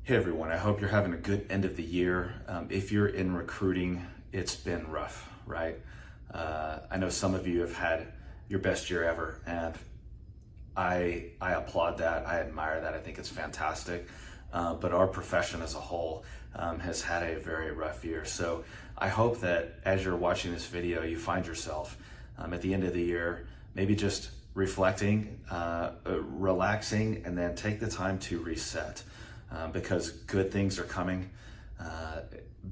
Hey everyone, I hope you're having a good end of the year. If you're in recruiting, it's been rough, right? I know some of you have had your best year ever, and I applaud that. I admire that. I think it's fantastic. But our profession as a whole has had a very rough year. So I hope that as you're watching this video, you find yourself at the end of the year, maybe just reflecting, relaxing, and then take the time to reset. Because good things are coming,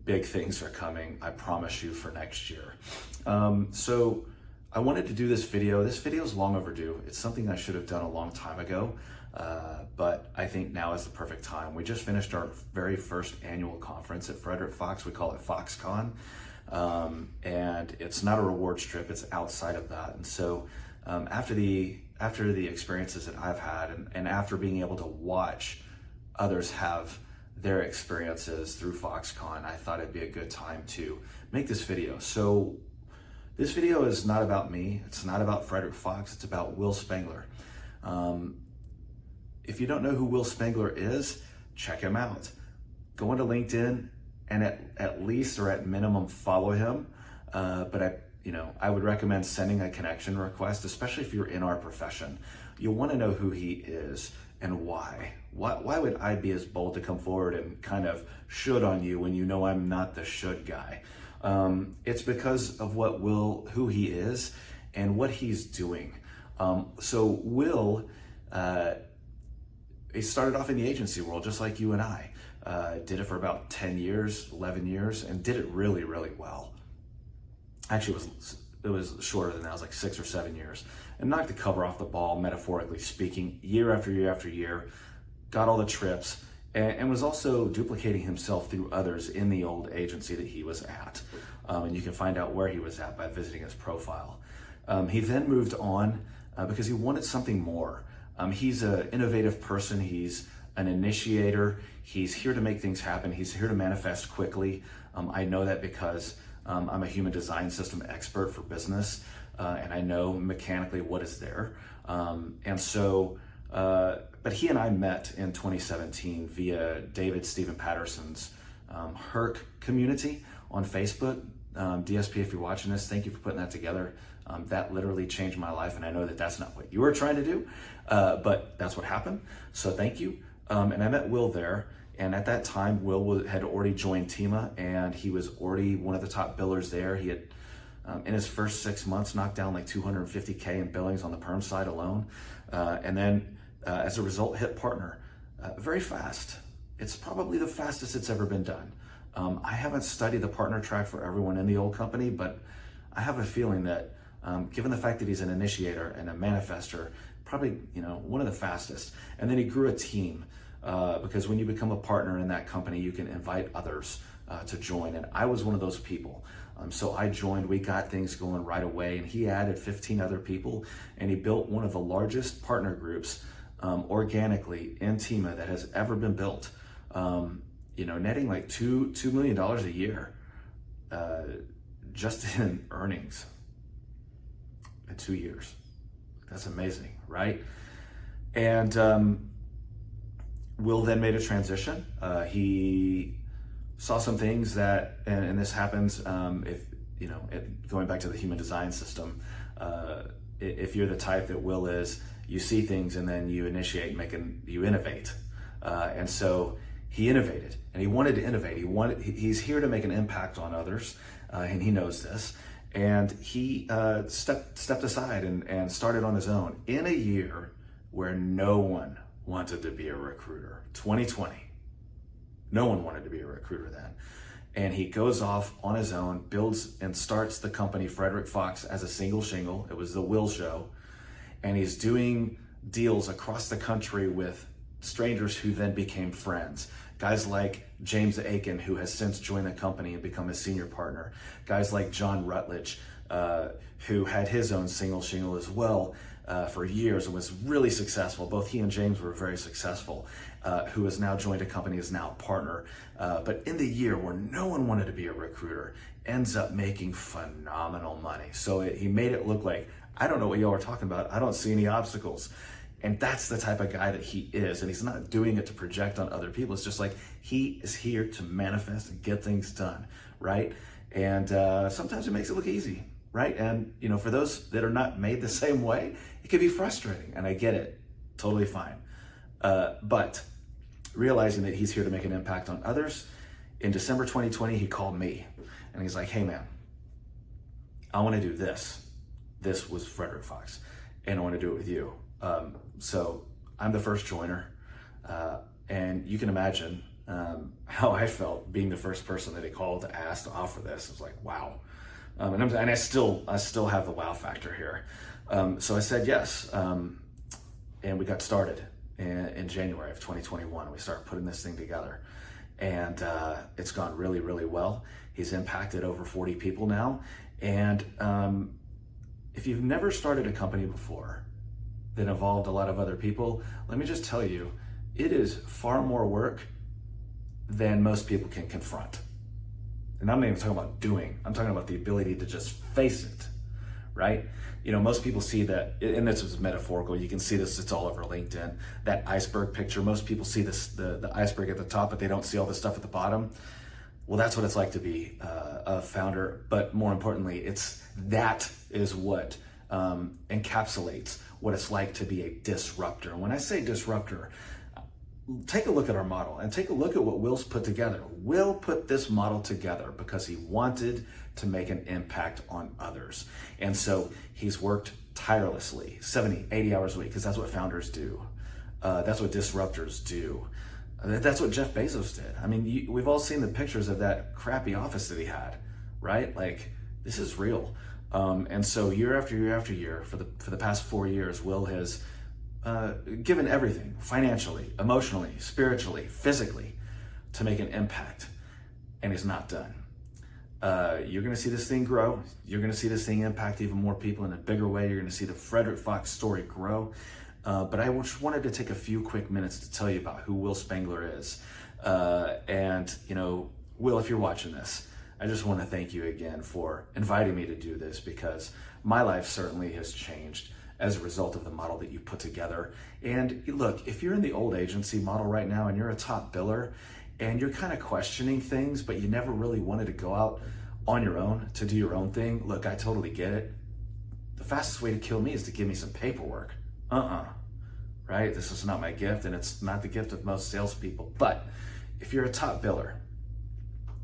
big things are coming, I promise you, for next year. So I wanted to do this video. This video is long overdue. It's something I should have done a long time ago, but I think now is the perfect time. We just finished our very first annual conference at Frederick Fox. We call it FoxCon, and it's not a rewards trip, it's outside of that. And so after the experiences that I've had, and after being able to watch others have their experiences through FoxCon, I thought it'd be a good time to make this video. So this video is not about me, it's not about Frederick Fox, it's about Will Spengler. If you don't know who Will Spengler is, check him out. Go into LinkedIn and at least or at minimum follow him. But I would recommend sending a connection request, especially if you're in our profession. You'll want to know who he is and why. Why would I be as bold to come forward and kind of should on you when you know I'm not the should guy? It's because of who he is and what he's doing. So Will, he started off in the agency world just like you and I. Did it for about 10 years, 11 years, and did it really, really well. Actually, it was shorter than that. It was like 6 or 7 years, and knocked the cover off the ball, metaphorically speaking, year after year after year, got all the trips, and was also duplicating himself through others in the old agency that he was at. And you can find out where he was at by visiting his profile. He then moved on because he wanted something more. He's an innovative person. He's an initiator. He's here to make things happen. He's here to manifest quickly. I know that because I'm a human design system expert for business, and I know mechanically what is there. But he and I met in 2017 via David Stephen Patterson's Herc community on Facebook. DSP, if you're watching this, thank you for putting that together. That literally changed my life, and I know that that's not what you were trying to do, but that's what happened. So thank you. And I met Will there. And at that time, Will had already joined TEMA, and he was already one of the top billers there. He had, in his first 6 months, knocked down like $250K in billings on the perm side alone. And then, as a result, hit partner very fast. It's probably the fastest it's ever been done. I haven't studied the partner track for everyone in the old company, but I have a feeling that, given the fact that he's an initiator and a manifester, probably one of the fastest. And then he grew a team. Because when you become a partner in that company, you can invite others to join. And I was one of those people. So I joined, we got things going right away, and he added 15 other people, and he built one of the largest partner groups organically in TEMA that has ever been built. Netting like $2 million a year just in earnings in 2 years. That's amazing, right? And Will then made a transition. He saw some things that, and this happens going back to the human design system, if you're the type that Will is, you see things and then you initiate, you innovate. And so he innovated, and he wanted to innovate. He's here to make an impact on others, and he knows this. And he stepped aside and started on his own in a year where no one wanted to be a recruiter. 2020. No one wanted to be a recruiter then. And he goes off on his own, builds and starts the company Frederick Fox as a single shingle. It was the Will Show. And he's doing deals across the country with strangers who then became friends. Guys like James Aiken, who has since joined the company and become a senior partner. Guys like John Rutledge, who had his own single shingle as well, for years and was really successful. Both he and James were very successful, who has now joined a company, is now a partner. But in the year where no one wanted to be a recruiter, ends up making phenomenal money. So he made it look like, I don't know what y'all are talking about. I don't see any obstacles. And that's the type of guy that he is. And he's not doing it to project on other people. It's just like he is here to manifest and get things done, right? And sometimes it makes it look easy, right? And for those that are not made the same way, it can be frustrating. And I get it, totally fine. But realizing that he's here to make an impact on others, in December 2020, he called me and he's like, hey man, I want to do this. This was Frederick Fox, and I want to do it with you. So I'm the first joiner, and you can imagine how I felt being the first person that he called to ask to offer this. It was like, wow. And I still have the wow factor here. So I said yes, and we got started in January of 2021. We started putting this thing together, and it's gone really, really well. He's impacted over 40 people now. And if you've never started a company before that involved a lot of other people, let me just tell you, it is far more work than most people can confront. And I'm not even talking about doing, I'm talking about the ability to just face it, right? Most people see that, and this is metaphorical, you can see this, it's all over LinkedIn, that iceberg picture. Most people see this, the iceberg at the top, but they don't see all the stuff at the bottom. Well, that's what it's like to be a founder, but more importantly, that is what encapsulates what it's like to be a disruptor. And when I say disruptor, take a look at our model and take a look at what Will's put together. Will put this model together because he wanted to make an impact on others. And so he's worked tirelessly, 70, 80 hours a week, because that's what founders do. That's what disruptors do. That's what Jeff Bezos did. I mean, we've all seen the pictures of that crappy office that he had, right? Like, this is real. And so year after year after year, for the past 4 years, Will has given everything, financially, emotionally, spiritually, physically, to make an impact, and he's not done. You're gonna see this thing grow. You're gonna see this thing impact even more people in a bigger way. You're gonna see the Frederick Fox story grow. But I just wanted to take a few quick minutes to tell you about who Will Spengler is. And Will, if you're watching this, I just want to thank you again for inviting me to do this, because my life certainly has changed as a result of the model that you put together. And look, if you're in the old agency model right now and you're a top biller and you're kind of questioning things, but you never really wanted to go out on your own to do your own thing, look, I totally get it. The fastest way to kill me is to give me some paperwork. Right? This is not my gift, and it's not the gift of most salespeople. But if you're a top biller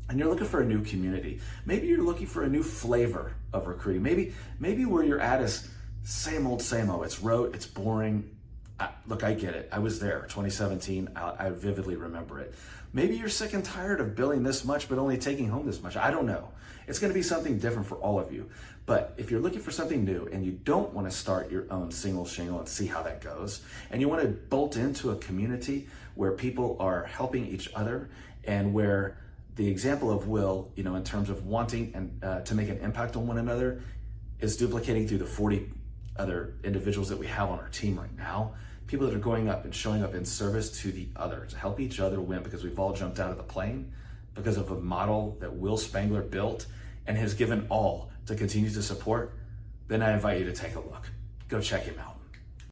and you're looking for a new community, maybe you're looking for a new flavor of recruiting. Maybe where you're at is same old, it's rote, it's boring. Look, I get it. I was there, 2017. I vividly remember it. Maybe you're sick and tired of billing this much, but only taking home this much. I don't know. It's going to be something different for all of you. But if you're looking for something new and you don't want to start your own single shingle and see how that goes, and you want to bolt into a community where people are helping each other, and where the example of Will, in terms of wanting and to make an impact on one another, is duplicating through the 40 other individuals that we have on our team right now, people that are going up and showing up in service to the other, to help each other win, because we've all jumped out of the plane because of a model that Will Spengler built and has given all to continue to support, then I invite you to take a look. Go check him out.